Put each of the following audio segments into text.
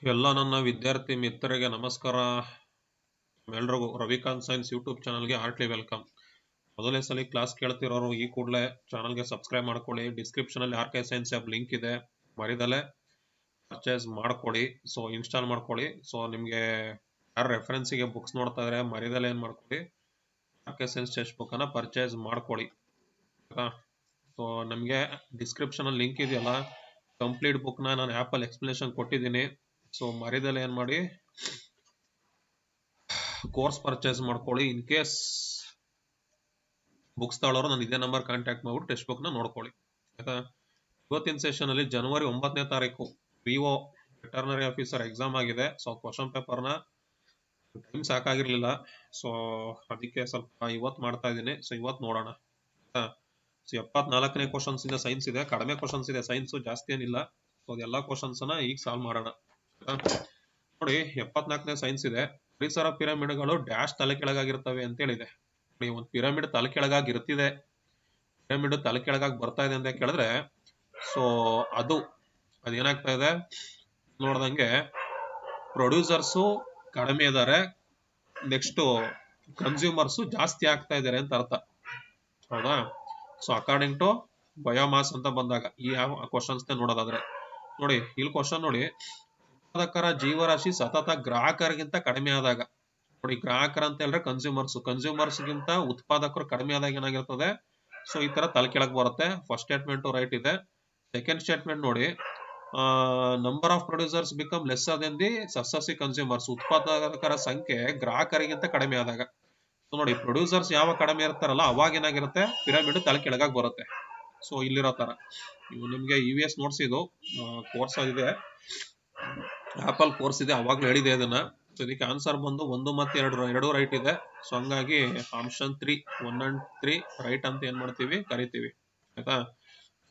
ಎಲ್ಲ ನನ್ನ ವಿದ್ಯಾರ್ಥಿ ಮಿತ್ರರಿಗೆ ನಮಸ್ಕಾರ. ಎಲ್ರಿಗೂ ರವಿಕಾಂತ್ ಸೈನ್ಸ್ ಯೂಟ್ಯೂಬ್ ಚಾನಲ್ಗೆ ಹಾರ್ಟ್ಲಿ ವೆಲ್ಕಮ್. ಮೊದಲನೇ ಸಲ ಕ್ಲಾಸ್ ಕೇಳ್ತಿರೋರು ಈ ಕೂಡಲೇ ಚಾನಲ್ಗೆ ಸಬ್ಸ್ಕ್ರೈಬ್ ಮಾಡ್ಕೊಳ್ಳಿ. ಡಿಸ್ಕ್ರಿಪ್ಷನ್ ಅಲ್ಲಿ R K science app link ಇದೆ, ಮರಿದಲ್ಲೇ ಪರ್ಚೇಸ್ ಮಾಡ್ಕೊಳ್ಳಿ. ಸೊ ಇನ್ಸ್ಟಾಲ್ ಮಾಡ್ಕೊಳ್ಳಿ. ಸೊ ನಿಮಗೆ ಯಾರು ರೆಫರೆನ್ಸಿಗೆ ಬುಕ್ಸ್ ನೋಡ್ತಾ ಇದ್ರೆ ಮರಿದಲ್ಲೇ ಏನು ಮಾಡ್ಕೊಳ್ಳಿ, ಆರ್ ಕೆ ಸೈನ್ಸ್ ಟೆಕ್ಸ್ಟ್ ಬುಕ್ಕನ್ನು ಪರ್ಚೇಸ್ ಮಾಡ್ಕೊಳ್ಳಿ. ಸೊ ನಮಗೆ ಡಿಸ್ಕ್ರಿಪ್ಷನ್ ಅಲ್ಲಿ ಲಿಂಕ್ ಇದೆಯಲ್ಲ, ಕಂಪ್ಲೀಟ್ ಬುಕ್ನ ನಾನು ಆ್ಯಪಲ್ಲಿ ಎಕ್ಸ್ಪ್ಲನೇಷನ್ ಕೊಟ್ಟಿದ್ದೀನಿ. ಸೊ ಮರಿದಲ್ಲೇ ಏನು ಮಾಡಿ, ಕೋರ್ಸ್ ಪರ್ಚೇಸ್ ಮಾಡ್ಕೊಳ್ಳಿ. ಇನ್ ಕೇಸ್ ಬುಕ್ಸ್ ತಗೊಳ್ಳೋರು ನಾನು ಇದೇ ನಂಬರ್ ಕಾಂಟ್ಯಾಕ್ಟ್ ಮಾಡ್ಬಿಟ್ಟು ಟೆಕ್ಸ್ಟ್ ಬುಕ್ನ ನೋಡ್ಕೊಳ್ಳಿ. ಆಯ್ತಾ? ಇವತ್ತಿನ ಸೆಷನ್ ಅಲ್ಲಿ ಜನವರಿ 9ನೇ ತಾರೀಕು ವಿಒ ವೆಟರ್ನರಿ ಆಫೀಸರ್ ಎಕ್ಸಾಮ್ ಆಗಿದೆ. ಸೊ ಕ್ವಶನ್ ಪೇಪರ್ನ ಟೈಮ್ ಸಾಕಾಗಿರ್ಲಿಲ್ಲ, ಸೊ ಅದಕ್ಕೆ ಸ್ವಲ್ಪ ಇವತ್ತು ಮಾಡ್ತಾ ಇದ್ದೀನಿ. ಸೊ ಇವತ್ತು ನೋಡೋಣ. ಸೊ 74ನೇ ಕ್ವಶನ್ಸ್ ಇಂದ ಸೈನ್ಸ್ ಇದೆ, ಕಡಿಮೆ ಕ್ವಶನ್ಸ್ ಇದೆ ಸೈನ್ಸ್, ಜಾಸ್ತಿ ಏನಿಲ್ಲ. ಸೊ ಅದೆಲ್ಲ ಕ್ವಶನ್ಸ್ ನ ಈಗ ಸಾಲ್ವ್ ಮಾಡೋಣ. ನೋಡಿ, 74ನೇ ಸೈನ್ಸ್ ಇದೆ. ಪರಿಸರ ಪಿರಮಿಡ್ಗಳು ಡ್ಯಾಶ್ ತಲೆ ಕೆಳಗಾಗಿರ್ತವೆ ಅಂತ ಹೇಳಿದೆ. ನೋಡಿ, ಒಂದು ಪಿರಮಿಡ್ ತಲೆ ಕೆಳಗಾಗಿರ್ತಿದೆ, ಪಿರಮಿಡ್ ತಲೆ ಕೆಳಗಾಗಿ ಬರ್ತಾ ಇದೆ ಅಂತ ಕೇಳಿದ್ರೆ, ಸೊ ಅದೇನಾಗ್ತಾ ಇದೆ ನೋಡ್ದಂಗೆ ಪ್ರೊಡ್ಯೂಸರ್ಸು ಕಡಿಮೆ ಇದ್ದಾರೆ, ನೆಕ್ಸ್ಟ್ ಕನ್ಸ್ಯೂಮರ್ಸು ಜಾಸ್ತಿ ಆಗ್ತಾ ಇದ್ದಾರೆ ಅಂತ ಅರ್ಥ. ಹೌದಾ? ಸೊ ಅಕಾರ್ಡಿಂಗ್ ಟು ಬಯೋಮಾಸ್ ಅಂತ ಬಂದಾಗ ಈ ಕ್ವಶನ್ಸ್ ನೋಡೋದಾದ್ರೆ, ನೋಡಿ ಇಲ್ಲಿ ಕ್ವಶನ್ ನೋಡಿ, ಉತ್ಪಾದಕರ ಜೀವರಾಶಿ ಸತತ ಗ್ರಾಹಕರಿಗಿಂತ ಕಡಿಮೆ ಆದಾಗ, ನೋಡಿ ಗ್ರಾಹಕರ ಅಂತ ಹೇಳಿದ್ರೆ ಕನ್ಸ್ಯೂಮರ್ಸ್ ಗಿಂತ ಉತ್ಪಾದಕರು ಕಡಿಮೆ ಆದಾಗ ಏನಾಗಿರ್ತದೆ, ಸೊ ಈ ತರ ತಲೆ ಕೆಳಗೆ ಬರುತ್ತೆ. ಫಸ್ಟ್ ಸ್ಟೇಟ್ಮೆಂಟ್ ರೈಟ್ ಇದೆ. ಸೆಕೆಂಡ್ ಸ್ಟೇಟ್ಮೆಂಟ್ ನೋಡಿ, number of producers become lesser then the successive consumers, ಉತ್ಪಾದಕರ ಸಂಖ್ಯೆ ಗ್ರಾಹಕರಿಗಿಂತ ಕಡಿಮೆ ಆದಾಗ. ಸೊ ನೋಡಿ, ಪ್ರೊಡ್ಯೂಸರ್ಸ್ ಯಾವ ಕಡಿಮೆ ಇರ್ತಾರಲ್ಲ ಅವಾಗ ಏನಾಗಿರುತ್ತೆ, ಪಿರಮಿಡ್ ತಲೆ ಕೆಳಗಾಗಿ ಬರುತ್ತೆ. ಸೊ ಇಲ್ಲಿರೋ ತರ ಇವು ನಿಮ್ಗೆ EVS ನೋಟ್ಸ್, ಇದು ಕೋರ್ಸ್ ಇದೆ, ಆಪಲ್ ಕೋರ್ಸ್ ಇದೆ, ಅವಾಗ್ಲೂ ಹೇಳಿದೆ ಇದನ್ನ. ಸೊ ಇದಕ್ಕೆ ಆನ್ಸರ್ ಬಂದು 1 ಮತ್ತು 2 ರೈಟ್ ಇದೆ. ಸೊ ಹಂಗಾಗಿ ಆಪ್ಷನ್ 3 1 and 3 ರೈಟ್ ಅಂತ ಏನ್ ಮಾಡ್ತೀವಿ, ಕರಿತೀವಿ. ಆಯ್ತಾ?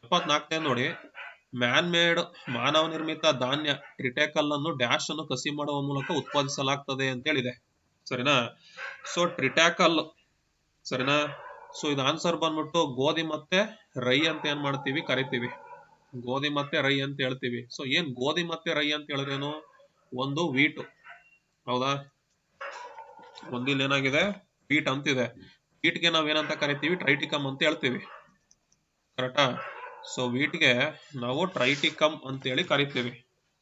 74ನೇ ನೋಡಿ, ಮ್ಯಾನ್ ಮೇಡ್ ಮಾನವ ನಿರ್ಮಿತ ಧಾನ್ಯ ಟ್ರಿಟೇಕಲ್ ಅನ್ನು ಡ್ಯಾಶ್ ಅನ್ನು ಕಸಿ ಮಾಡುವ ಮೂಲಕ ಉತ್ಪಾದಿಸಲಾಗ್ತದೆ ಅಂತ ಹೇಳಿದೆ. ಸರಿನಾ? ಸೊ ಟ್ರಿಟ್ಯಾಕಲ್, ಸರಿನಾ? ಸೊ ಇದು ಆನ್ಸರ್ ಬಂದ್ಬಿಟ್ಟು ಗೋಧಿ ಮತ್ತೆ ರೈ ಅಂತ ಏನ್ ಮಾಡ್ತೀವಿ, ಕರಿತೀವಿ. ಗೋಧಿ ಮತ್ತೆ ರೈ ಅಂತ ಹೇಳ್ತೀವಿ. ಸೊ ಏನ್ ಗೋಧಿ ಮತ್ತೆ ರೈ ಅಂತ ಹೇಳಿದ್ರೇನು, ಒಂದು ವೀಟ್, ಹೌದಾ? ಒಂದಿಲ್ ಏನಾಗಿದೆ, ವೀಟ್ ಅಂತಿದೆ. ವೀಟ್ಗೆ ನಾವೇನಂತ ಕರಿತೀವಿ, ಟ್ರೈಟಿಕಮ್ ಅಂತ ಹೇಳ್ತೀವಿ. ಕರೆಕ್ಟಾ? ಸೊ ವೀಟ್ಗೆ ನಾವು ಟ್ರೈಟಿಕಮ್ ಅಂತ ಹೇಳಿ ಕರಿತೀವಿ.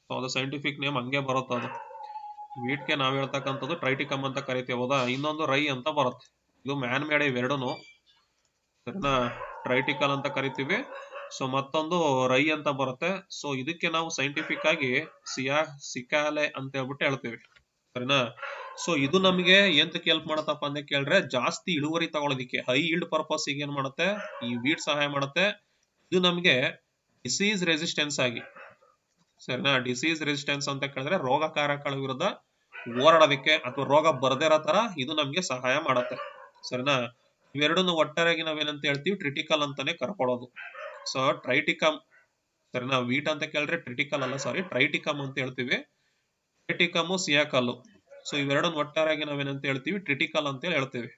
ಸೊ ಅದು ಸೈಂಟಿಫಿಕ್ ನೇಮ್ ಹಂಗೆ ಬರುತ್ತೆ. ಅದು ವೀಟ್ಗೆ ನಾವ್ ಹೇಳ್ತಕ್ಕಂಥದ್ದು ಟ್ರೈಟಿಕಮ್ ಅಂತ ಕರಿತೀವಿ. ಹೌದಾ? ಇನ್ನೊಂದು ರೈ ಅಂತ ಬರುತ್ತೆ, ಇದು ಮ್ಯಾನ್ ಮೇಡ್ ಇವೆರಡುನು, ಸರಿನಾ? ಟ್ರೈಟಿಕಲ್ ಅಂತ ಕರಿತೀವಿ. ಸೊ ಮತ್ತೊಂದು ರೈ ಅಂತ ಬರುತ್ತೆ. ಸೊ ಇದಕ್ಕೆ ನಾವು ಸೈಂಟಿಫಿಕ್ ಆಗಿ ಸಿಕಾಲೆ ಅಂತ ಹೇಳ್ಬಿಟ್ಟು ಹೇಳ್ತೀವಿ. ಸರಿನಾ? ಸೊ ಇದು ನಮಗೆ ಎಂತಕ್ಕೆ ಹೆಲ್ಪ್ ಮಾಡತ್ತಪ್ಪ ಅಂತ ಕೇಳಿದ್ರೆ, ಜಾಸ್ತಿ ಇಳುವರಿ ತಗೊಳ್ಳೋದಿಕ್ಕೆ, ಹೈ ಈಲ್ಡ್ ಪರ್ಪಸ್ ಏನ್ ಮಾಡುತ್ತೆ, ಈ ವೀಟ್ ಸಹಾಯ ಮಾಡುತ್ತೆ. ಇದು ನಮಗೆ ಡಿಸೀಸ್ ರೆಸಿಸ್ಟೆನ್ಸ್ ಆಗಿ, ಸರಿನಾ? ಡಿಸೀಸ್ ರೆಸಿಸ್ಟೆನ್ಸ್ ಅಂತ ಕೇಳಿದ್ರೆ ರೋಗಕಾರಕಗಳ ವಿರುದ್ಧ ಹೋರಾಡೋದಕ್ಕೆ ಅಥವಾ ರೋಗ ಬರ್ದೇ ಇರೋ ತರ ಇದು ನಮ್ಗೆ ಸಹಾಯ ಮಾಡುತ್ತೆ. ಸರಿನಾ? ಇವೆರಡನ್ನು ಒಟ್ಟಾರೆಯಾಗಿ ನಾವೇನಂತ ಹೇಳ್ತೀವಿ, ಟ್ರಿಟಿಕಲ್ ಅಂತಾನೆ ಕರ್ಕೊಳ್ಳೋದು. ಸೊ ಟ್ರೈಟಿಕಮ್, ಸರಿನಾ? ವೀಟ್ ಅಂತ ಕೇಳಿದ್ರೆ ಟ್ರಿಟಿಕಲ್ ಅಲ್ಲ, ಸಾರಿ, ಟ್ರೈಟಿಕಮ್ ಅಂತ ಹೇಳ್ತೀವಿ. ಟ್ರೈಟಿಕಮ್, ಸಿಯಾಕಲ್ಲು, ಸೊ ಇವೆರಡನ್ನು ಒಟ್ಟಾರೆಯಾಗಿ ನಾವೇನಂತ ಹೇಳ್ತೀವಿ, ಟ್ರಿಟಿಕಲ್ ಅಂತ ಹೇಳ್ತೀವಿ.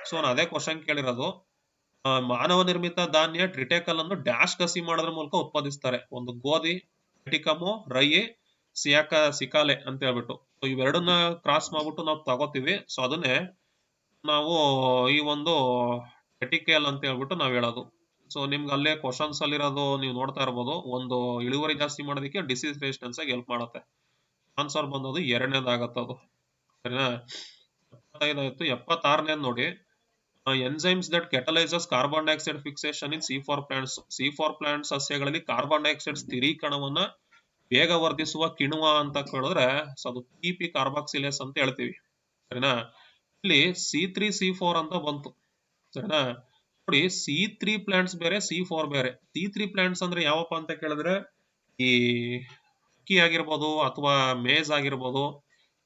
ಸೊ ಅದೇ ಕ್ವಶನ್ ಕೇಳಿರೋದು, ಮಾನವ ನಿರ್ಮಿತ ಧಾನ್ಯ ಟ್ರಿಟೇಕಲ್ ಅನ್ನು ಡ್ಯಾಶ್ ಕಸಿ ಮಾಡೋದ್ರ ಮೂಲಕ ಉತ್ಪಾದಿಸ್ತಾರೆ. ಒಂದು ಗೋಧಿ, ಟ್ರಿಟಿಕಮು, ರೈ, ಸಿಕಾಲೆ ಅಂತ ಹೇಳ್ಬಿಟ್ಟು, ಸೊ ಇವೆರಡನ್ನ ಕ್ರಾಸ್ ಮಾಡ್ಬಿಟ್ಟು ನಾವು ತಗೋತೀವಿ. ಸೊ ಅದನ್ನೇ ನಾವು ಈ ಒಂದು ಟ್ರಿಟಿಕಲ್ ಅಂತ ಹೇಳ್ಬಿಟ್ಟು ನಾವ್ ಹೇಳೋದು. ಸೊ ನಿಮ್ಗೆ ಅಲ್ಲೇ ಕ್ವಶನ್ಸ್ ಅಲ್ಲಿರೋದು ನೀವು ನೋಡ್ತಾ ಇರ್ಬೋದು, ಒಂದು ಇಳುವರಿ ಜಾಸ್ತಿ ಮಾಡೋದಕ್ಕೆ ಡಿಸೀಸ್ ರೆಸಿಸ್ಟೆನ್ಸ್ ಆಗಿ ಹೆಲ್ಪ್ ಮಾಡುತ್ತೆ. ಆನ್ಸರ್ ಬಂದದು ಎರಡನೇದಾಗತ್ತದು. ಸರಿನಾ? 75 ಆಯ್ತು. 76ನೇದು ನೋಡಿ, enzymes that catalyses carbon dioxide fixation in C4 plants. C4 plant ಸಸ್ಯಗಳಲ್ಲಿ ಕಾರ್ಬನ್ ಡೈಆಕ್ಸೈಡ್ ಸ್ಥಿರೀಕರಣವನ್ನ ವೇಗವರ್ಧಿಸುವ ಕಿಣ್ವ ಅಂತ ಕೇಳಿದ್ರೆ, ಸೊ ಅದು PP ಕಾರ್ಬಾಕ್ಸಿಲೇಸ್ ಅಂತ ಹೇಳ್ತೀವಿ. ಸರಿನಾ? ಇಲ್ಲಿ C3C4 ಅಂತ ಬಂತು. ಸರಿನಾ? ನೋಡಿ, C3 ಪ್ಲಾಂಟ್ಸ್ ಬೇರೆ, C4 ಬೇರೆ. C3 ಪ್ಲಾಂಟ್ಸ್ ಅಂದ್ರೆ ಯಾವಪ್ಪ ಅಂತ ಕೇಳಿದ್ರೆ, ಈ ಅಕ್ಕಿ ಆಗಿರ್ಬೋದು ಅಥವಾ ಮೇಜ್ ಆಗಿರ್ಬೋದು,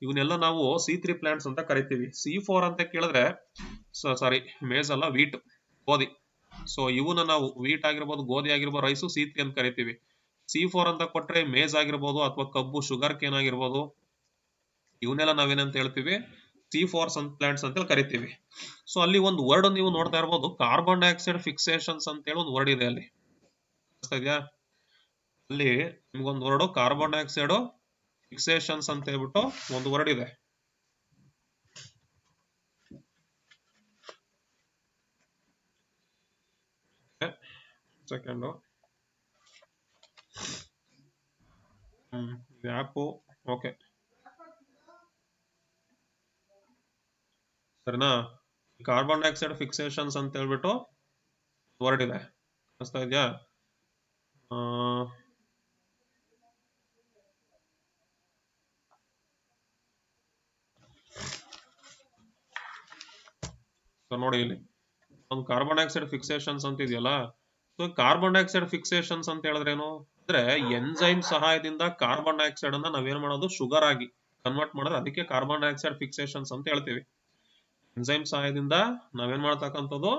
ಇವನ್ನೆಲ್ಲ ನಾವು C3 ಪ್ಲಾಂಟ್ಸ್ ಅಂತ ಕರಿತೀವಿ. C4 ಅಂತ ಕೇಳಿದ್ರೆ, ಸಾರಿ ಮೇಜ್ ಅಲ್ಲ, ವೀಟ್, ಗೋಧಿ. ಸೊ ಇವನ್ನ ನಾವು ವೀಟ್ ಆಗಿರ್ಬೋದು, ಗೋಧಿ ಆಗಿರ್ಬೋದು, ರೈಸು C3 ಅಂತ ಕರಿತೀವಿ. C4 ಅಂತ ಕೊಟ್ರೆ ಮೇಜ್ ಆಗಿರ್ಬೋದು ಅಥವಾ ಕಬ್ಬು, ಶುಗರ್ ಕೇನ್ ಆಗಿರ್ಬೋದು, ಇವನ್ನೆಲ್ಲ ನಾವೇನಂತ ಹೇಳ್ತೀವಿ, C4 ಪ್ಲಾಂಟ್ಸ್ ಅಂತ ಕರಿತೀವಿ. ಸೊ ಅಲ್ಲಿ ಒಂದು ವರ್ಡ್ ನೀವು ನೋಡ್ತಾ ಇರ್ಬೋದು, ಕಾರ್ಬನ್ ಡೈಆಕ್ಸೈಡ್ ಫಿಕ್ಸೇಷನ್ಸ್ ಅಂತ ಹೇಳಿ ಒಂದು ವರ್ಡ್ ಇದೆ ಅಲ್ಲಿ. ಇದೆಯಾ? ಅಲ್ಲಿ ನಿಮ್ಗೊಂದು ವರ್ಡ್ ಕಾರ್ಬನ್ ಡೈಆಕ್ಸೈಡ್ ಫಿಕ್ಸೇಷನ್ಸ್ ಅಂತ ಹೇಳ್ಬಿಟ್ಟು ಒಂದು ವರ್ಡ್ ಇದೆ. ಸೆಕೆಂಡು ಆ್ಯಪು ಓಕೆ ಸರಿನಾ. ಕಾರ್ಬನ್ ಡೈಆಕ್ಸೈಡ್ ಫಿಕ್ಸೇಷನ್ಸ್ ಅಂತ ಹೇಳ್ಬಿಟ್ಟು ವರ್ಡ್ ಇದೆ, ಅನಿಸ್ತಾ ಇದೆಯಾ? ನೋಡಿ ಇಲ್ಲಿ ಒಂದು ಕಾರ್ಬನ್ ಡೈಆಕ್ಸೈಡ್ ಫಿಕ್ಸೇಷನ್ಸ್ ಅಂತ ಇದೆಯಲ್ಲ. ಸೊ ಕಾರ್ಬನ್ ಡೈಆಕ್ಸೈಡ್ ಫಿಕ್ಸೇಷನ್ಸ್ ಅಂತ ಹೇಳಿದ್ರೇನು ಅಂದ್ರೆ ಎನ್ಸೈಮ್ ಸಹಾಯದಿಂದ ಕಾರ್ಬನ್ ಡೈಆಕ್ಸೈಡ್ ಅನ್ನ ನಾವೇನ್ ಮಾಡೋದು ಶುಗರ್ ಆಗಿ ಕನ್ವರ್ಟ್ ಮಾಡೋದು, ಅದಕ್ಕೆ ಕಾರ್ಬನ್ ಡೈಆಕ್ಸೈಡ್ ಫಿಕ್ಸೇಷನ್ಸ್ ಅಂತ ಹೇಳ್ತೀವಿ. ಎನ್ಸೈಮ್ ಸಹಾಯದಿಂದ ನಾವೇನ್ ಮಾಡ್ತಕ್ಕಂಥದ್ದು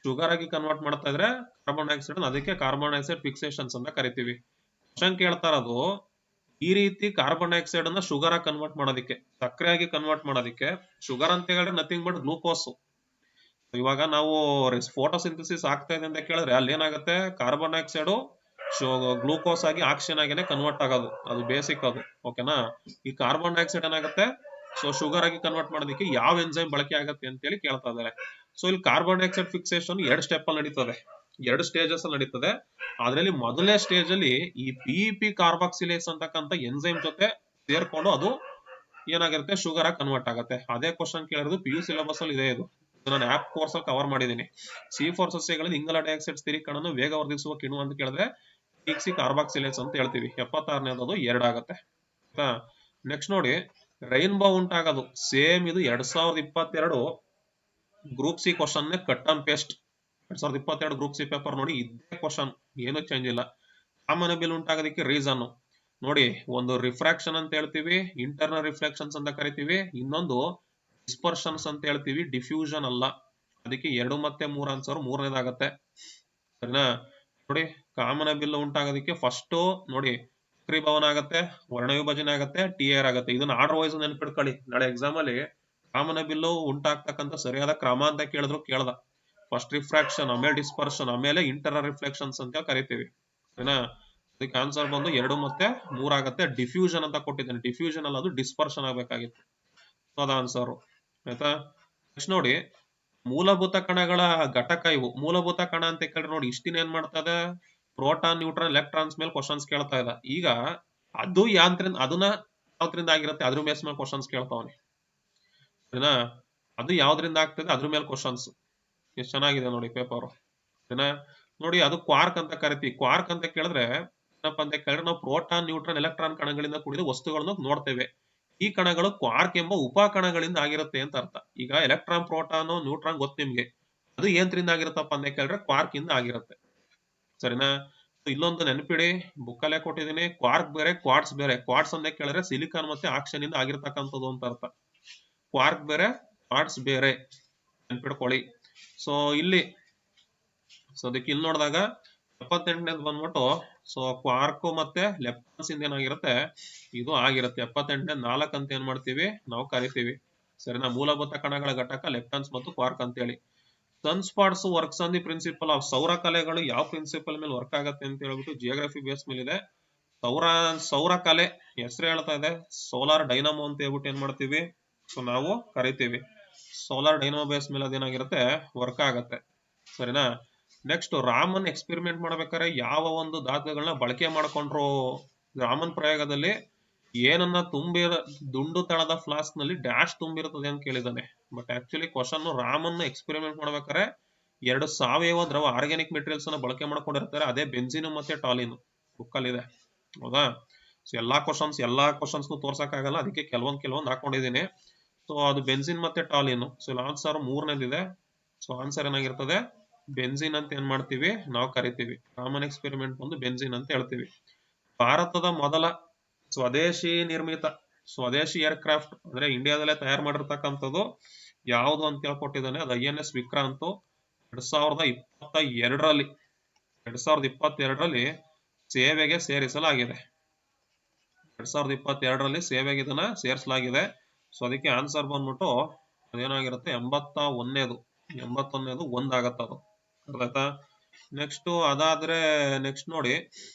ಶುಗರ್ ಆಗಿ ಕನ್ವರ್ಟ್ ಮಾಡ್ತಾ ಇದ್ರೆ ಕಾರ್ಬನ್ ಡೈಆಕ್ಸೈಡ್, ಅದಕ್ಕೆ ಕಾರ್ಬನ್ ಡೈಆಕ್ಸೈಡ್ ಫಿಕ್ಸೇಷನ್ಸ್ ಅಂತ ಕರಿತೀವಿ. ಕ್ವಶನ್ ಕೇಳ್ತಾ ಇರೋದು ಈ ರೀತಿ ಕಾರ್ಬನ್ ಡೈಆಕ್ಸೈಡ್ ಅನ್ನ ಶುಗರ್ ಆಗಿ ಕನ್ವರ್ಟ್ ಮಾಡೋದಕ್ಕೆ, ಸಕ್ಕರೆ ಆಗಿ ಕನ್ವರ್ಟ್ ಮಾಡೋದಕ್ಕೆ. ಶುಗರ್ ಅಂತ ಹೇಳಿದ್ರೆ ನಥಿಂಗ್ ಬಟ್ ಗ್ಲೂಕೋಸ್. ಇವಾಗ ನಾವು ಫೋಟೋಸಿಂಥಸಿಸ್ ಆಗ್ತಾ ಇದೆ ಅಂತ ಕೇಳಿದ್ರೆ ಅಲ್ಲಿ ಏನಾಗುತ್ತೆ, ಕಾರ್ಬನ್ ಡೈಆಕ್ಸೈಡ್ ಗ್ಲೂಕೋಸ್ ಆಗಿ ಆಕ್ಸಿಜನ್ ಆಗಿನೇ ಕನ್ವರ್ಟ್ ಆಗೋದು, ಅದು ಬೇಸಿಕ್ ಅದು. ಓಕೆನಾ. ಈ ಕಾರ್ಬನ್ ಡೈಆಕ್ಸೈಡ್ ಏನಾಗುತ್ತೆ, ಸೊ ಶುಗರ್ ಆಗಿ ಕನ್ವರ್ಟ್ ಮಾಡೋದಕ್ಕೆ ಯಾವ ಎನ್ಸೈಮ್ ಬಳಕೆ ಆಗುತ್ತೆ ಅಂತ ಹೇಳಿ ಕೇಳ್ತಾ ಇದ್ದಾರೆ. ಸೊ ಇಲ್ಲಿ ಕಾರ್ಬನ್ ಡೈಆಕ್ಸೈಡ್ ಫಿಕ್ಸೇಷನ್ 2 ಸ್ಟೆಪ್ ಅಲ್ಲಿ ನಡೀತದೆ, 2 ಸ್ಟೇಜಸ್ ಅಲ್ಲಿ ನಡೀತದೆ. ಅದರಲ್ಲಿ ಮೊದಲನೇ ಸ್ಟೇಜ್ ಅಲ್ಲಿ ಈ PEP ಕಾರ್ಬಾಕ್ಸಿಲೇಸ್ ಅಂತಕ್ಕಂಥ ಎನ್ಸೈಮ್ ಜೊತೆ ಸೇರ್ಕೊಂಡು ಅದು ಏನಾಗಿರುತ್ತೆ, ಶುಗರ್ ಆಗಿ ಕನ್ವರ್ಟ್ ಆಗುತ್ತೆ. ಅದೇ ಕ್ವಶನ್ ಕೇಳಿರೋದು PU ಸಿಲೆಬಸ್ ಅಲ್ಲಿ ಇದೆ. ಇದು ನಾನು ಆಪ್ ಕೋರ್ಸ್ ಅಲ್ಲಿ ಕವರ್ ಮಾಡಿದ್ದೀನಿ. C4 ಸಸ್ಯಗಳಲ್ಲಿ ಇಂಗಾಲ ಡೈಆಕ್ಸೈಡ್ ಸ್ಥಿರೀಕರಣವನ್ನು ವೇಗವರ್ಧಿಸುವ ಕಿಣ್ವ ಅಂತ ಕೇಳಿದ್ರೆ ಡಿಯಾಕ್ಸಿ ಕಾರ್ಬಾಕ್ಸಿಲೇಸ್ ಅಂತ ಹೇಳ್ತೀವಿ. 76ನೇದು 2 ಆಗುತ್ತೆ. ನೆಕ್ಸ್ಟ್ ನೋಡಿ, ರೈನ್ಬೋ ಉಂಟಾಗೋದು ಸೇಮ್. ಇದು 2022 group C question cut and paste. 2022 group C paper ನೋಡಿ, ಇದೇ ಕ್ವಶನ್, ಏನು ಚೇಂಜ್ ಇಲ್ಲ. ಕಾಮನ್ ಬಿಲ್ ಉಂಟಾಗೋದಕ್ಕೆ ರೀಸನ್ ನೋಡಿ, ಒಂದು ರಿಫ್ರಾಕ್ಷನ್ ಅಂತ ಹೇಳ್ತೀವಿ, ಇಂಟರ್ನಲ್ ರಿಫ್ಲೆಕ್ಷನ್ಸ್ ಅಂತ ಕರಿತೀವಿ, ಇನ್ನೊಂದು ಡಿಸ್ಪರ್ಷನ್ಸ್ ಅಂತ ಹೇಳ್ತೀವಿ, ಡಿಫ್ಯೂಷನ್ ಅಲ್ಲ. ಅದಕ್ಕೆ 2 ಮತ್ತೆ 3 ಆನ್ಸರ್ 3ನೇದಾಗತ್ತೆ. ಸರಿನಾ. ನೋಡಿ, ಕಾಮನ ಬಿಲ್ ಉಂಟಾಗೋದಕ್ಕೆ ಫಸ್ಟ್ ನೋಡಿ ವಕ್ರೀಭವನ ಆಗತ್ತೆ, ವರ್ಣ ವಿಭಜನೆ ಆಗತ್ತೆ, TR ಆಗತ್ತೆ. ಇದನ್ನ ಆರ್ಡರ್ ವೈಸ್ ನೆನ್ಪಿಟ್ಕೊಳ್ಳಿ. ನಾಳೆ ಎಕ್ಸಾಮ್ ಅಲ್ಲಿ ಕಾಮನ ಬಿಲ್ಲು ಉಂಟಾಗ್ತಕ್ಕಂಥ ಸರಿಯಾದ ಕ್ರಮ ಅಂತ ಕೇಳಿದ್ರು ಕೇಳ್ದ. ಫಸ್ಟ್ ರಿಫ್ರಾಕ್ಷನ್, ಆಮೇಲೆ ಡಿಸ್ಪರ್ಷನ್, ಆಮೇಲೆ ಇಂಟರ್ನಲ್ ರಿಫ್ಲೆಕ್ಷನ್ಸ್ ಅಂತ ಕರಿತೀವಿ. ಸರಿನಾ. ಅದಕ್ಕೆ ಆನ್ಸರ್ ಬಂದು 2 ಮತ್ತೆ 3 ಆಗತ್ತೆ. ಡಿಫ್ಯೂಷನ್ ಅಂತ ಕೊಟ್ಟಿದ್ದೇನೆ, ಡಿಫ್ಯೂಷನ್ ಅಲ್ಲ, ಅದು ಡಿಸ್ಪರ್ಷನ್ ಆಗ್ಬೇಕಾಗಿತ್ತು. ಅದ ಆನ್ಸರ್ ಆಯ್ತಾ. ನೆಕ್ಸ್ಟ್ ನೋಡಿ, ಮೂಲಭೂತ ಕಣಗಳ ಘಟಕ ಇವು. ಮೂಲಭೂತ ಕಣ ಅಂತ ಕೇಳಿದ್ರೆ ನೋಡಿ, ಇಷ್ಟಿನ ಏನ್ ಮಾಡ್ತದೆ, ಪ್ರೋಟಾನ್, ನ್ಯೂಟ್ರಾನ್, ಎಲೆಕ್ಟ್ರಾನ್ಸ್ ಮೇಲೆ ಕ್ವಶನ್ಸ್ ಕೇಳ್ತಾ ಇದ್ದ. ಈಗ ಅದು ಅದನ್ನ ಯಾವ್ದ್ರಿಂದ ಆಗಿರುತ್ತೆ ಅದ್ರ ಬೇಸ್ ಮೇಲೆ ಕ್ವಶನ್ಸ್ ಕೇಳ್ತಾವನಿ. ಸರಿನಾ. ಅದು ಯಾವ್ದ್ರಿಂದ ಆಗ್ತದೆ ಅದ್ರ ಮೇಲೆ ಕ್ವಶನ್ಸ್. ಎಷ್ಟು ಚೆನ್ನಾಗಿದೆ ನೋಡಿ ಪೇಪರ್. ಸರಿನಾ. ನೋಡಿ, ಅದು ಕ್ವಾರ್ಕ್ ಅಂತ ಕರಿತೀವಿ. ಕ್ವಾರ್ಕ್ ಅಂತ ಕೇಳಿದ್ರೆ ಏನಪ್ಪ ಅಂತ ಕೇಳಿದ್ರೆ ನಾವು ಪ್ರೋಟಾನ್, ನ್ಯೂಟ್ರಾನ್, ಎಲೆಕ್ಟ್ರಾನ್ ಕಣಗಳಿಂದ ಕೂಡಿದ ವಸ್ತುಗಳನ್ನು ನೋಡ್ತೇವೆ. ಈ ಕಣಗಳು ಕ್ವಾರ್ಕ್ ಎಂಬ ಉಪಕಣಗಳಿಂದ ಆಗಿರುತ್ತೆ ಅಂತ ಅರ್ಥ. ಈಗ ಎಲೆಕ್ಟ್ರಾನ್, ಪ್ರೋಟಾನ್, ನ್ಯೂಟ್ರಾನ್ ಗೊತ್ತು ನಿಮ್ಗೆ, ಅದು ಏನ್ರಿಂದ ಆಗಿರುತ್ತಪ್ಪ ಅಂತ ಕೇಳಿದ್ರೆ ಕ್ವಾರ್ಕ್ ಇಂದ ಆಗಿರುತ್ತೆ. ಸರಿನಾ. ಇಲ್ಲೊಂದು ನೆನಪಿಡಿ, ಬುಕ್ಕಲ್ಲೇ ಕೊಟ್ಟಿದ್ದೀನಿ, ಕ್ವಾರ್ಕ್ ಬೇರೆ, ಕ್ವಾರ್ಟ್ಸ್ ಬೇರೆ. ಕ್ವಾರ್ಟ್ಸ್ ಅಂತ ಕೇಳಿದ್ರೆ ಸಿಲಿಕಾನ್ ಮತ್ತೆ ಆಕ್ಸಿಜನ್ ಇಂದ ಆಗಿರ್ತಕ್ಕಂಥದ್ದು ಅಂತ ಅರ್ಥ. ಕ್ವಾರ್ಕ್ ಬೇರೆ, ಕ್ವಾರ್ಟ್ಸ್ ಬೇರೆ, ನೆನ್ಪಿಡ್ಕೊಳ್ಳಿ. ಸೊ ಇಲ್ಲಿ ಅದಕ್ಕೆ ಇಲ್ಲಿ ನೋಡಿದಾಗ 78ನೇದು ಬಂದ್ಬಿಟ್ಟು, ಸೊ ಕ್ವಾರ್ಕ್ ಮತ್ತೆ ಲೆಪ್ಟಾನ್ಸ್ ಇಂದ ಏನಾಗಿರುತ್ತೆ, ಇದು ಆಗಿರುತ್ತೆ. 78ನೇ 4 ಅಂತ ಏನ್ ಮಾಡ್ತೀವಿ ನಾವು ಕರಿತೀವಿ. ಸರಿನಾ. ಮೂಲಭೂತ ಕಣಗಳ ಘಟಕ ಲೆಪ್ಟಾನ್ಸ್ ಮತ್ತು ಕ್ವಾರ್ಕ್ ಅಂತ ಹೇಳಿ. Sun spots works on the principle of, ಸೌರ ಕಲೆಗಳು ಯಾವ ಪ್ರಿನ್ಸಿಪಲ್ ಮೇಲೆ ವರ್ಕ್ ಆಗತ್ತೆ ಅಂತ ಹೇಳ್ಬಿಟ್ಟು ಜಿಯೋಗ್ರಫಿ ಬೇಸ್ ಮೇಲೆ ಇದೆ. ಸೌರ ಕಲೆ ಹೆಸರು ಹೇಳ್ತಾ ಇದೆ, ಸೋಲಾರ್ ಡೈನಮೋ ಅಂತ ಹೇಳ್ಬಿಟ್ಟು ಏನ್ ಮಾಡ್ತೀವಿ, ಸೊ ನಾವು ಕರಿತೀವಿ. ಸೋಲಾರ್ ಡೈನಮೋ ಬೇಸ್ ಮೇಲೆ ಅದೇನಾಗಿರುತ್ತೆ, ವರ್ಕ್ ಆಗತ್ತೆ. ಸರಿನಾ. ನೆಕ್ಸ್ಟ್, ರಾಮನ್ ಎಕ್ಸ್ಪೆರಿಮೆಂಟ್ ಮಾಡ್ಬೇಕಾದ್ರೆ ಯಾವ ಒಂದು ಧಾತುಗಳನ್ನ ಬಳಕೆ ಮಾಡ್ಕೊಂಡ್ರು. ರಾಮನ್ ಪ್ರಯೋಗದಲ್ಲಿ ಏನನ್ನ ದುಂಡು ತಳದ ಫ್ಲಾಸ್ಕ್ ನಲ್ಲಿ ಡ್ಯಾಶ್ ತುಂಬಿರುತ್ತದೆ ಅಂತ ಕೇಳಿದಾನೆ. But actually question, Raman experiment ಮಾಡ್ಬೇಕಾದ್ರೆ 2 ಸಾವಯವ ದ್ರವ ಆರ್ಗ್ಯಾನಿಕ್ ಮೆಟೀರಿಯಲ್ಸ್ ಅನ್ನ ಬಳಕೆ ಮಾಡ್ಕೊಂಡಿರ್ತಾರೆ. ಅದೇ ಬೆನ್ಸಿನ್ ಮತ್ತೆ ಟಾಲಿನ್ ಬುಕ್ಕಲ್ಲಿ ಇದೆ. ಹೌದಾ. ಸೊ ಎಲ್ಲಾ ಕ್ವಶನ್ಸ್ ತೋರ್ಸಕ್ಕಾಗಲ್ಲ, ಅದಕ್ಕೆ ಕೆಲವೊಂದು ಹಾಕೊಂಡಿದ್ದೀನಿ. ಸೊ ಅದು ಬೆನ್ಸಿನ್ ಮತ್ತೆ ಟಾಲಿನ್. ಸೊ ಇಲ್ಲಿ ಆನ್ಸರ್ 3ನೇದಿದೆ. ಸೊ ಆನ್ಸರ್ ಏನಾಗಿರ್ತದೆ, ಬೆನ್ಸಿನ್ ಅಂತ ಏನ್ ಮಾಡ್ತೀವಿ ನಾವು ಕರಿತೀವಿ. ರಾಮನ್ ಎಕ್ಸ್ಪೆರಿಮೆಂಟ್ ಒಂದು ಬೆನ್ಸಿನ್ ಅಂತ ಹೇಳ್ತೀವಿ. ಭಾರತದ ಮೊದಲ ಸ್ವದೇಶಿ ನಿರ್ಮಿತ ಸ್ವದೇಶಿ ಏರ್ಕ್ರಾಫ್ಟ್ ಅಂದ್ರೆ ಇಂಡಿಯಾದಲ್ಲೇ ತಯಾರು ಮಾಡಿರ್ತಕ್ಕಂಥದ್ದು ಯಾವುದು ಅಂತ ಹೇಳ್ಕೊಟ್ಟಿದ್ದಾನೆ. ಅದು INS ವಿಕ್ರಾಂತ್. 2022ರಲ್ಲಿ ಸೇವೆಗೆ ಸೇರಿಸಲಾಗಿದೆ. 2022ರಲ್ಲಿ ಸೇವೆಗೆ ಇದನ್ನ ಸೇರಿಸಲಾಗಿದೆ. ಸೊ ಅದಕ್ಕೆ ಆನ್ಸರ್ ಬಂದ್ಬಿಟ್ಟು ಅದೇನಾಗಿರುತ್ತೆ, 81ನೇದು 1 ಆಗತ್ತ ಅದು. ಅರ್ಥ ಆಯ್ತಾ. ನೆಕ್ಸ್ಟ್ ಅದಾದ್ರೆ ನೆಕ್ಸ್ಟ್ ನೋಡಿ,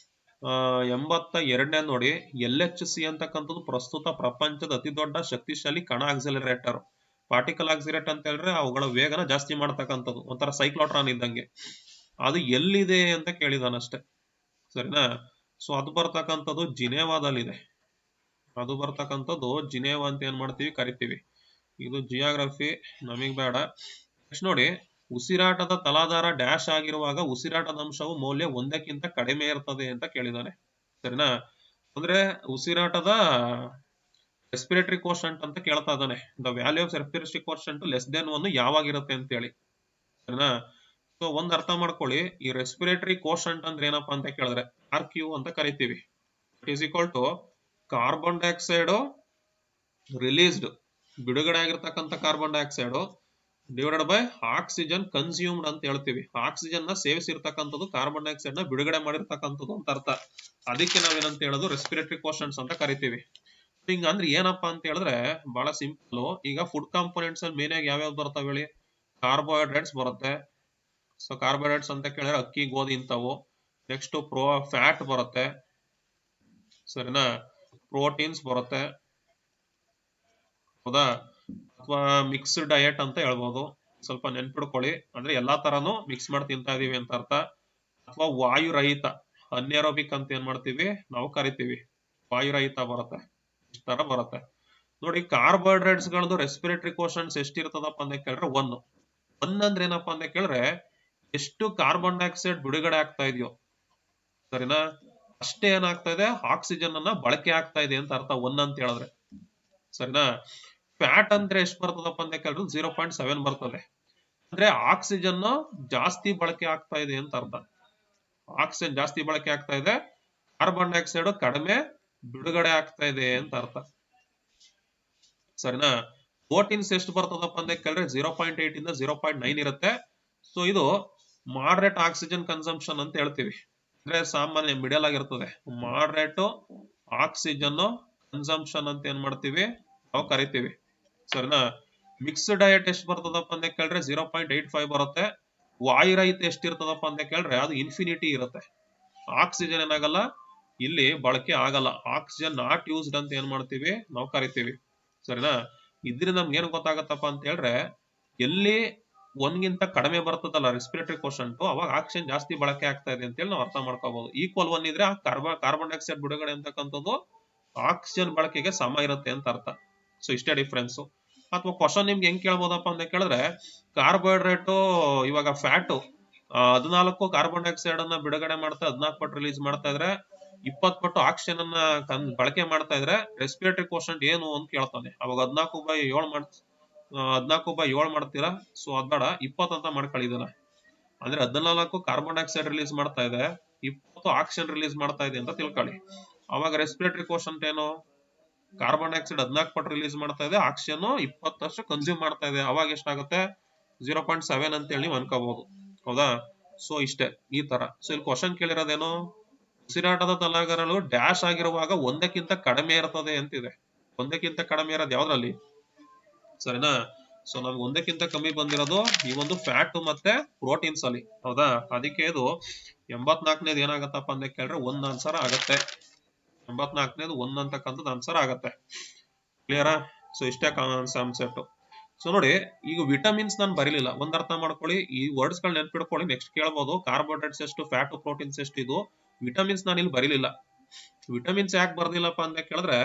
82ನೇ ನೋಡಿ, LHC ಅಂತಕ್ಕಂಥದ್ದು ಪ್ರಸ್ತುತ ಪ್ರಪಂಚದ ಅತಿ ದೊಡ್ಡ ಶಕ್ತಿಶಾಲಿ ಕಣ ಆಕ್ಸಿಲರೇಟರ್. ಪಾರ್ಟಿಕಲ್ ಆಕ್ಸಿಲರೇಟರ್ ಅಂತ ಹೇಳಿದ್ರೆ ಅವುಗಳ ವೇಗನ ಜಾಸ್ತಿ ಮಾಡ್ತಕ್ಕಂಥದ್ದು, ಒಂಥರ ಸೈಕ್ಲೋಟ್ರಾನ್ ಇದ್ದಂಗೆ. ಅದು ಎಲ್ಲಿದೆ ಅಂತ ಕೇಳಿದಾನಷ್ಟೇ, ಸರಿನಾ. ಸೊ ಅದು ಬರ್ತಕ್ಕಂಥದ್ದು ಜಿನೇವಾದಲ್ಲಿದೆ. ಅದು ಬರ್ತಕ್ಕಂಥದ್ದು ಜಿನೇವಾ ಅಂತ ಏನ್ ಮಾಡ್ತೀವಿ ಕರಿತೀವಿ. ಇದು ಜಿಯೋಗ್ರಫಿ ನಮಗ್ ಬೇಡ. ನೆಕ್ಸ್ಟ್ ನೋಡಿ, ಉಸಿರಾಟದ ತಲಾಧಾರ ಡ್ಯಾಶ್ ಆಗಿರುವಾಗ ಉಸಿರಾಟದ ಅಂಶವು ಮೌಲ್ಯ 1ಕ್ಕಿಂತ ಕಡಿಮೆ ಇರ್ತದೆ ಅಂತ ಕೇಳಿದಾನೆ, ಸರಿನಾ. ಅಂದ್ರೆ ಉಸಿರಾಟದ ರೆಸ್ಪಿರೇಟರಿ ಕೋಶಂಟ್ ಅಂತ ಕೇಳ್ತಾ ಇದ್ದಾನೆ. The value of respiratory quotient less than 1 ಯಾವಾಗಿರುತ್ತೆ ಅಂತ ಹೇಳಿ, ಸರಿನಾ. ಸೊ ಒಂದ್ ಅರ್ಥ ಮಾಡ್ಕೊಳ್ಳಿ, ಈ ರೆಸ್ಪಿರೇಟರಿ ಕೋಶಂಟ್ ಅಂದ್ರೆ ಏನಪ್ಪಾ ಅಂತ ಕೇಳಿದ್ರೆ RQ ಅಂತ ಕರಿತೀವಿ. It is equal to carbon dioxide released, ಬಿಡುಗಡೆ ಆಗಿರ್ತಕ್ಕಂಥ carbon dioxide divided by oxygen consumed ಅಂತ ಹೇಳ್ತೀವಿ. ಆಕ್ಸಿಜನ್ ನ ಸೇವಿಸಿರ್ತಕ್ಕಂಥದ್ದು ಕಾರ್ಬನ್ ಡೈಆಕ್ಸೈಡ್ ನ ಬಿಡುಗಡೆ ಮಾಡಿರ್ತಕ್ಕಂಥದ್ದು ಅಂತ ಅರ್ಥ. ಅದಕ್ಕೆ ನಾವೇನಂತ ಹೇಳೋದು ರೆಸ್ಪಿರೇಟರಿ ಕೋಶಂಟ್ಸ್ ಅಂತ ಕರಿತೀವಿ. ಹಿಂಗ ಅಂದ್ರೆ ಏನಪ್ಪಾ ಅಂತ ಹೇಳಿದ್ರೆ ಬಹಳ ಸಿಂಪಲ್. ಈಗ ಫುಡ್ ಕಾಂಪೋನೆಂಟ್ಸ್ ಅಲ್ಲಿ ಮೇನ್ ಆಗಿ ಯಾವ್ಯಾವ್ದು ಬರ್ತಾವೆ ಹೇಳಿ? ಕಾರ್ಬೋಹೈಡ್ರೇಟ್ಸ್ ಬರುತ್ತೆ. ಸೊ ಕಾರ್ಬೋಹೈಡ್ರೇಟ್ಸ್ ಅಂತ ಕೇಳಿದ್ರೆ ಅಕ್ಕಿ, ಗೋಧಿ ಇಂಥವು. ನೆಕ್ಸ್ಟ್ ಫ್ಯಾಟ್ ಬರುತ್ತೆ, ಸರಿನಾ. ಪ್ರೋಟೀನ್ಸ್ ಬರುತ್ತೆ, ಹೌದಾ. ಅಥವಾ ಮಿಕ್ಸ್ಡ್ ಡಯಟ್ ಅಂತ ಹೇಳ್ಬೋದು. ಸ್ವಲ್ಪ ನೆನ್ಪಿಡ್ಕೊಳ್ಳಿ, ಅಂದ್ರೆ ಎಲ್ಲಾ ತರಾನು ಮಿಕ್ಸ್ ಮಾಡಿ ತಿಂತಾ ಇದೀವಿ ಅಂತ ಅರ್ಥ. ಅಥವಾ ವಾಯುರಹಿತ ಅನ್ಎರೋಬಿಕ್ ಅಂತ ಏನ್ ಮಾಡ್ತೀವಿ ನಾವು ಕರಿತೀವಿ, ವಾಯುರಹಿತ ಬರುತ್ತೆ. ಇಷ್ಟ ತರ ಬರುತ್ತೆ ನೋಡಿ. ಕಾರ್ಬೋಹೈಡ್ರೇಟ್ಸ್ ಗಳದ್ದು ರೆಸ್ಪಿರೇಟರಿ ಕೋಶನ್ಸ್ ಎಷ್ಟಿರ್ತದಪ್ಪ ಅಂತ ಕೇಳಿದ್ರೆ 1. ಅಂದ್ರೆ ಏನಪ್ಪಾ ಅಂತ ಕೇಳಿದ್ರೆ ಎಷ್ಟು ಕಾರ್ಬನ್ ಡೈಆಕ್ಸೈಡ್ ಬಿಡುಗಡೆ ಆಗ್ತಾ ಇದೆಯೋ, ಸರಿನಾ, ಅಷ್ಟೇ ಏನಾಗ್ತಾ ಇದೆ ಆಕ್ಸಿಜನ್ ಅನ್ನ ಬಳಕೆ ಆಗ್ತಾ ಇದೆ ಅಂತ ಅರ್ಥ 1 ಅಂತ ಹೇಳಿದ್ರೆ, ಸರಿನಾ. ಫ್ಯಾಟ್ ಅಂದ್ರೆ ಎಷ್ಟು ಬರ್ತದಪ್ಪ ಅಂತ ಕೇಳಿದ್ರೆ 0.7 ಬರ್ತದೆ. ಅಂದ್ರೆ ಆಕ್ಸಿಜನ್ ಜಾಸ್ತಿ ಬಳಕೆ ಆಗ್ತಾ ಇದೆ ಅಂತ ಅರ್ಥ. ಆಕ್ಸಿಜನ್ ಜಾಸ್ತಿ ಬಳಕೆ ಆಗ್ತಾ ಇದೆ, ಕಾರ್ಬನ್ ಡೈಆಕ್ಸೈಡ್ ಕಡಿಮೆ ಬಿಡುಗಡೆ ಆಗ್ತಾ ಇದೆ ಅಂತ ಅರ್ಥ, ಸರಿನಾ. ಪ್ರೋಟೀನ್ಸ್ ಎಷ್ಟು ಬರ್ತದಪ್ಪ ಅಂತ ಕೇಳಿದ್ರೆ 0.8 ಇಂದ 0.9 ಇರುತ್ತೆ. ಸೊ ಇದು ಮಾಡರೇಟ್ ಆಕ್ಸಿಜನ್ ಕನ್ಸಂಪ್ಷನ್ ಅಂತ ಹೇಳ್ತೀವಿ. ಅಂದ್ರೆ ಸಾಮಾನ್ಯ ಮಿಡಲ್ ಆಗಿರ್ತದೆ. ಮಾಡರೇಟ್ ಆಕ್ಸಿಜನ್ ಕನ್ಸಂಪ್ಷನ್ ಅಂತ ಏನ್ ಮಾಡ್ತೀವಿ ನಾವು ಕರಿತೀವಿ, ಸರಿನಾ. ಮಿಕ್ಸ್ಡ್ ಡಯಟ್ ಎಷ್ಟು ಬರ್ತದಪ್ಪ ಅಂತ ಕೇಳಿದ್ರೆ 0.85 ಬರುತ್ತೆ. ವಾಯುರಹಿತ ಎಷ್ಟಿರ್ತದಪ್ಪ ಅಂತ ಕೇಳಿದ್ರೆ ಅದು ಇನ್ಫಿನಿಟಿ ಇರುತ್ತೆ. ಆಕ್ಸಿಜನ್ ಏನಾಗಲ್ಲ ಇಲ್ಲಿ ಬಳಕೆ ಆಗಲ್ಲ. ಆಕ್ಸಿಜನ್ ನಾಟ್ ಯೂಸ್ಡ್ ಅಂತ ಏನ್ ಮಾಡ್ತೀವಿ ನಾವು ಕರಿತೀವಿ, ಸರಿನಾ. ಇದ್ರಿಂದ ನಮ್ಗೆ ಏನ್ ಗೊತ್ತಾಗತ್ತಪ್ಪ ಅಂತ ಹೇಳಿದ್ರೆ ಎಲ್ಲಿ 1ಗಿಂತ ಕಡಿಮೆ ಬರ್ತದಲ್ಲ ರೆಸ್ಪಿರೇಟರಿ ಕೋಶಂಟ್, ಅವಾಗ ಆಕ್ಸಿಜನ್ ಜಾಸ್ತಿ ಬಳಕೆ ಆಗ್ತಾ ಇದೆ ಅಂತ ಹೇಳಿ ನಾವು ಅರ್ಥ ಮಾಡ್ಕೋಬಹುದು. ಈಕ್ವಲ್ 1 ಇದ್ರೆ ಕಾರ್ಬನ್ ಡೈಆಕ್ಸೈಡ್ ಬಿಡುಗಡೆ ಅಂತಕ್ಕಂಥದ್ದು ಆಕ್ಸಿಜನ್ ಬಳಕೆಗೆ ಸಮ ಇರುತ್ತೆ ಅಂತ ಅರ್ಥ. ಸೊ ಇಷ್ಟೇ ಡಿಫ್ರೆನ್ಸ್. ಅಥವಾ ಕ್ವಶನ್ ನಿಮ್ಗೆ ಹೆಂಗ್ ಕೇಳ್ಬೋದಪ್ಪ ಅಂತ ಕೇಳಿದ್ರೆ ಕಾರ್ಬೋಹೈಡ್ರೇಟ್ ಇವಾಗ ಫ್ಯಾಟ್ 14 ಕಾರ್ಬನ್ ಡೈಆಕ್ಸೈಡ್ ಅನ್ನ ಬಿಡುಗಡೆ ಮಾಡ್ತಾ 14 ಪಟ್ಟು ರಿಲೀಸ್ ಮಾಡ್ತಾ ಇದ್ರೆ 20 ಪಟ್ಟು ಆಕ್ಸಿಜನ್ ಅನ್ನ ಬಳಕೆ ಮಾಡ್ತಾ ಇದ್ರೆ ರೆಸ್ಪಿರೇಟರಿ ಕೋಶಂಟ್ ಏನು ಅಂತ ಕೇಳ್ತಾನೆ. ಅವಾಗ 14/7 ಮಾಡ್ತೀರಾ. ಸೊ ಅದ್ಬೇಡ, 20 ಅಂತ ಮಾಡ್ಕೊಳ್ಳಿದನ. ಅಂದ್ರೆ 14 ಕಾರ್ಬನ್ ಡೈಆಕ್ಸೈಡ್ ರಿಲೀಸ್ ಮಾಡ್ತಾ ಇದೆ, 20 ಆಕ್ಸಿಜನ್ ರಿಲೀಸ್ ಮಾಡ್ತಾ ಇದೆ ಅಂತ ತಿಳ್ಕೊಳ್ಳಿ. ಅವಾಗ ರೆಸ್ಪಿರೇಟರಿ ಕೋಶಂಟ್ ಏನು? ಕಾರ್ಬನ್ ಡೈಆಕ್ಸೈಡ್ 14 ಪಟ್ಟು ರಿಲೀಸ್ ಮಾಡ್ತಾ ಇದೆ, ಆಕ್ಸಿಜನ್ 20 ಕನ್ಸ್ಯೂಮ್ ಮಾಡ್ತಾ ಇದೆ. ಅವಾಗ ಎಷ್ಟಾಗುತ್ತೆ? 0.7 ಅಂತ ಹೇಳಿ ಅನ್ಕೋಬಹುದು, ಹೌದಾ. ಸೊ ಇಷ್ಟೇ ಈ ತರ. ಸೊ ಇಲ್ಲಿ ಕ್ವಶನ್ ಕೇಳಿರೋದೇನು? ಉಸಿರಾಟದ ತಲಾಧಾರಗಳು ಡ್ಯಾಶ್ ಆಗಿರುವಾಗ 1ಕ್ಕಿಂತ ಕಡಿಮೆ ಇರ್ತದೆ ಅಂತಿದೆ. 1ಕ್ಕಿಂತ ಕಡಿಮೆ ಇರೋದು ಯಾವ್ದ್ರಲ್ಲಿ, ಸರಿನಾ. ಸೊ ನಮ್ಗೆ 1ಕ್ಕಿಂತ ಕಮ್ಮಿ ಬಂದಿರೋದು ಈ ಒಂದು ಫ್ಯಾಟ್ ಮತ್ತೆ ಪ್ರೋಟೀನ್ಸ್ ಅಲ್ಲಿ, ಹೌದಾ. ಅದಕ್ಕೆ ಇದು 84ನೇದು ಏನಾಗತ್ತಪ್ಪ ಅಂತ ಕೇಳಿದ್ರೆ 1 ಆನ್ಸರ್ ಆಗತ್ತೆ. 84ನೇದು 1 ಅಂತಕ್ಕಂಥದ್ದು ಆನ್ಸರ್ ಆಗತ್ತೆ. ಕ್ಲಿಯರಾ? ಸೊ ಇಷ್ಟೇ ಕಾನ್ಸೆಪ್ಟ್. ಸೊ ನೋಡಿ, ಈಗ ವಿಟಮಿನ್ಸ್ ನಾನು ಬರೀಲಿಲ್ಲ. ಒಂದ್ ಅರ್ಥ ಮಾಡ್ಕೊಳ್ಳಿ, ಈ ವರ್ಡ್ಸ್ ಗಳು ನೆನ್ಪಿಡ್ಕೊಳ್ಳಿ. ನೆಕ್ಸ್ಟ್ ಕೇಳ್ಬೋದು ಕಾರ್ಬೋಹೈಡ್ರೇಟ್ಸ್ ಎಷ್ಟು, ಫ್ಯಾಟ್, ಪ್ರೋಟೀನ್ಸ್ ಎಷ್ಟು. ಇದು ವಿಟಮಿನ್ಸ್ ನಾನು ಇಲ್ಲಿ ಬರೀಲಿಲ್ಲ. ವಿಟಮಿನ್ಸ್ ಯಾಕೆ ಬರ್ದಿಲ್ಲಪ್ಪ ಅಂತ ಕೇಳಿದ್ರೆ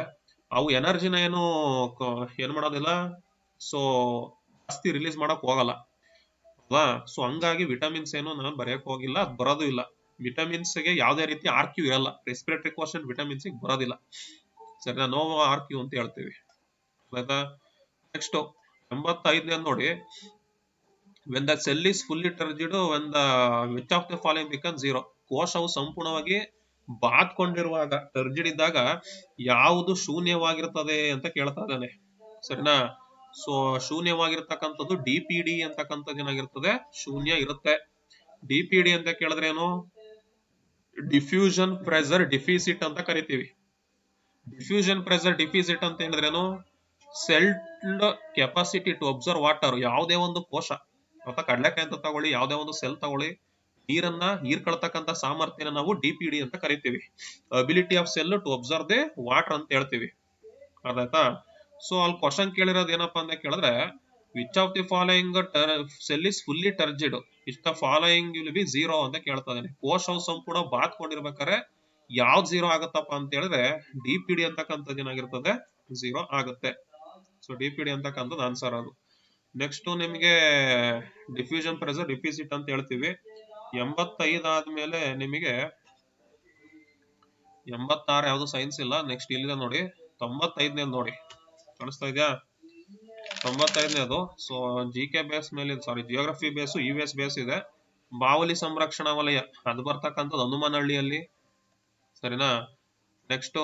ಅವು ಎನರ್ಜಿನ ಏನ್ ಮಾಡೋದಿಲ್ಲ, ಸೊ ಜಾಸ್ತಿ ರಿಲೀಸ್ ಮಾಡಕ್ ಹೋಗಲ್ಲ, ಅಲ್ವಾ. ಸೊ ಹಂಗಾಗಿ ವಿಟಮಿನ್ಸ್ ಏನು ನಾನು ಬರೆಯಕ್ ಹೋಗಿಲ್ಲ, ಅದು ಬರೋದು ಇಲ್ಲ. ವಿಟಮಿನ್ಸ್ ಗೆ ಯಾವುದೇ ರೀತಿ RQ ಇರಲ್ಲ. ರೆಸ್ಪಿರೇಟರಿ ಕೋಶನ್ ವಿಟಮಿನ್ಸ್ ಬರೋದಿಲ್ಲ, ಸರಿನಾ. ನೋ RQ ಅಂತ ಹೇಳ್ತೀವಿ, ಆಯ್ತಾ. ನೆಕ್ಸ್ಟ್ 85ನೇ ನೋಡಿ, when the cell is fully turgid, when the which of the following becomes 0. ಕೋಶವು ಸಂಪೂರ್ಣವಾಗಿ ಬಾತ್ಕೊಂಡಿರುವಾಗ, ಟರ್ಜಿಡ್ ಇದ್ದಾಗ ಯಾವುದು ಶೂನ್ಯವಾಗಿರ್ತದೆ ಅಂತ ಕೇಳ್ತಾ ಇದ್ದಾನೆ, ಸರಿನಾ. ಸೊ ಶೂನ್ಯವಾಗಿರ್ತಕ್ಕಂಥದ್ದು DPD ಅಂತಕ್ಕಂಥದ್ದು ಏನಾಗಿರ್ತದೆ, ಶೂನ್ಯ ಇರುತ್ತೆ. DPD ಅಂತ ಕೇಳಿದ್ರೆ ಏನು? ಡಿಫ್ಯೂಷನ್ ಪ್ರೆಷರ್ ಡಿಫಿಸಿಟ್ ಅಂತ ಕರಿತೀವಿ. ಡಿಫ್ಯೂಷನ್ ಪ್ರೆಷರ್ ಡಿಫಿಸಿಟ್ ಅಂತ ಹೇಳಿದ್ರೇನು? Cell's capacity to absorb water. ಯಾವುದೇ ಒಂದು ಕೋಶ ಅಥವಾ ಕಡಲೆಕಾಯಿ ಅಂತ ತಗೊಳ್ಳಿ, ಯಾವುದೇ ಒಂದು ಸೆಲ್ ತಗೊಳ್ಳಿ, ನೀರನ್ನ ಹೀರ್ಕೊಳ್ತಕ್ಕಂಥ ಸಾಮರ್ಥ್ಯನ ನಾವು DPD ಅಂತ ಕರಿತೀವಿ. Ability of cell to absorb the water ಅಂತ ಹೇಳ್ತೀವಿ. ಅದಾಯ್ತಾ? ಸೊ ಅಲ್ಲಿ ಕ್ವಶನ್ ಕೇಳಿರೋದು ಏನಪ್ಪಾ ಅಂತ ಕೇಳಿದ್ರೆ, which of the following cell is fully turgid, is the following will be zero ಅಂತ ಕೇಳ್ತಾ ಇದ್ದಾನೆ. ಕೋಶ ಸಂಪೂರ್ಣ ಬಾತ್ಕೊಂಡಿರ್ಬೇಕಾದ್ರೆ ಯಾವ್ದು ಝೀರೋ ಆಗತ್ತಪ್ಪ ಅಂತ ಹೇಳಿದ್ರೆ DPD ಅಂತಕ್ಕಂಥದ್ದು ಏನಾಗಿರ್ತದೆ, ಝೀರೋ ಆಗುತ್ತೆ. ಸೊ DPD ಅಂತಕ್ಕಂಥದ್ದು ಆನ್ಸರ್ ಅದು. ನೆಕ್ಸ್ಟ್ ನಿಮಗೆ ಡಿಫ್ಯೂಷನ್ ಪ್ರೆಷರ್ ಡಿಫಿಸಿಟ್ ಅಂತ ಹೇಳ್ತೀವಿ. 85 ಆದ್ಮೇಲೆ ನಿಮಗೆ 86 ಯಾವ್ದು ಸೈನ್ಸ್ ಇಲ್ಲ. ನೆಕ್ಸ್ಟ್ ಇಲ್ಲಿದೆ ನೋಡಿ, 95ನೇ ನೋಡಿ, ಕಾಣಿಸ್ತಾ ಇದೆಯಾ? 95ನೇದು. ಸೊ GK ಬೇಸ್ ಮೇಲೆ, ಸಾರಿ ಜಿಯೋಗ್ರಫಿ ಬೇಸು US ಬೇಸ್ ಇದೆ. ಬಾವಲಿ ಸಂರಕ್ಷಣಾ ವಲಯ ಅದು ಬರ್ತಕ್ಕಂಥದ್ದು ಹನುಮನಹಳ್ಳಿಯಲ್ಲಿ, ಸರಿನಾ? ನೆಕ್ಸ್ಟ್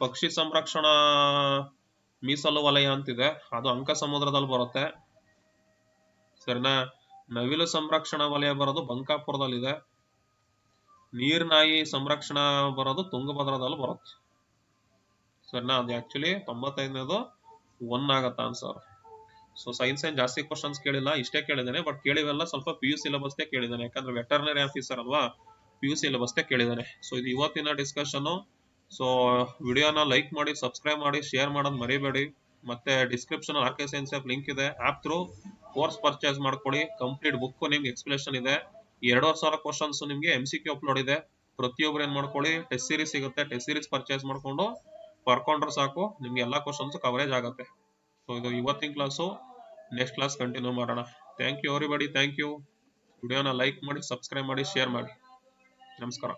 ಪಕ್ಷಿ ಸಂರಕ್ಷಣಾ ಮೀಸಲು ವಲಯ ಅಂತಿದೆ, ಅದು ಅಂಕ ಸಮುದ್ರದಲ್ಲಿ ಬರುತ್ತೆ, ಸರಿನಾ? ನವಿಲು ಸಂರಕ್ಷಣಾ ವಲಯ ಬರೋದು ಬಂಕಾಪುರದಲ್ಲಿದೆ. ನೀರ್ನಾಯಿ ಸಂರಕ್ಷಣಾ ಬರೋದು ತುಂಗಭದ್ರದಲ್ಲಿ ಬರುತ್ತೆ, ಸರಿನಾ? ಅದು ಆಕ್ಚುಲಿ 95ನೇದು 1 ಆಗತ್ತ ಆನ್ಸರ್. ಸೊ ಸೈನ್ಸ್ ಏನ್ ಜಾಸ್ತಿ ಕ್ವಶನ್ಸ್ ಕೇಳಿಲ್ಲ, ಇಷ್ಟೇ ಕೇಳಿದ್ದಾನೆ. ಬಟ್ ಕೇಳಿವೆಲ್ಲ ಸ್ವಲ್ಪ PU ಸಿಲೆಬಸ್ ಕೇಳಿದ್ದಾನೆ, ಯಾಕಂದ್ರೆ ವೆಟರ್ನರಿ ಆಫೀಸರ್ ಅಲ್ವಾ, PU ಸಿಲೆಬಸ್ ಕೇಳಿದ್ದಾನೆ. ಸೊ ಇದು ಇವತ್ತಿನ ಡಿಸ್ಕಷನ್. ಸೊ ವಿಡಿಯೋನ ಲೈಕ್ ಮಾಡಿ, ಸಬ್ಸ್ಕ್ರೈಬ್ ಮಾಡಿ, ಶೇರ್ ಮಾಡೋದು ಮರಿಬೇಡಿ. ಮತ್ತೆ description RK science app link ಇದೆ, ಆಪ್ ಥ್ರೂ ಕೋರ್ಸ್ ಪರ್ಚೇಸ್ ಮಾಡ್ಕೊಳ್ಳಿ. ಕಂಪ್ಲೀಟ್ ಬುಕ್ ನಿಮ್ಗೆ ಎಕ್ಸ್ಪ್ಲೇಷನ್ ಇದೆ. 2,000 ಕ್ವಶನ್ಸ್ ನಿಮ್ಗೆ MCQ ಅಪ್ಲೋಡ್ ಇದೆ. ಪ್ರತಿಯೊಬ್ರು ಏನ್ ಮಾಡ್ಕೊಳ್ಳಿ, ಟೆಸ್ಟ್ ಸೀರೀಸ್ ಸಿಗುತ್ತೆ, ಟೆಸ್ಟ್ ಸೀರೀಸ್ ಪರ್ಚೇಸ್ ಮಾಡ್ಕೊಂಡು ಬರ್ಕೊಂಡ್ರೆ ಸಾಕು, ನಿಮ್ಗೆ ಎಲ್ಲಾ ಕ್ವಶನ್ಸ್ ಕವರೇಜ್ ಆಗುತ್ತೆ. ಸೊ ಇದು ಇವತ್ತಿನ ಕ್ಲಾಸು. ನೆಕ್ಸ್ಟ್ ಕ್ಲಾಸ್ ಕಂಟಿನ್ಯೂ ಮಾಡೋಣ. Thank you everybody, thank you. ವಿಡಿಯೋನ ಲೈಕ್ ಮಾಡಿ, ಸಬ್ಸ್ಕ್ರೈಬ್ ಮಾಡಿ, ಶೇರ್ ಮಾಡಿ. ನಮಸ್ಕಾರ.